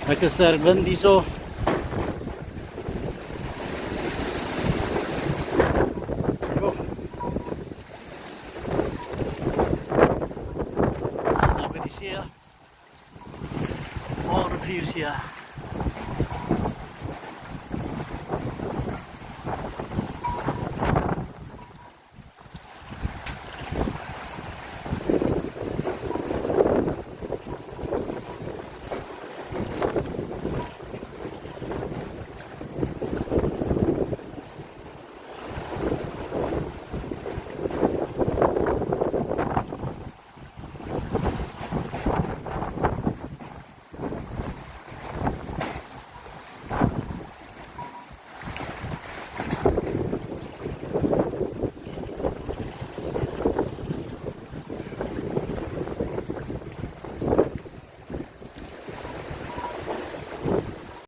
Weggesterven, die zo. Jo. Dan ben ik hier. Oh, de views hier.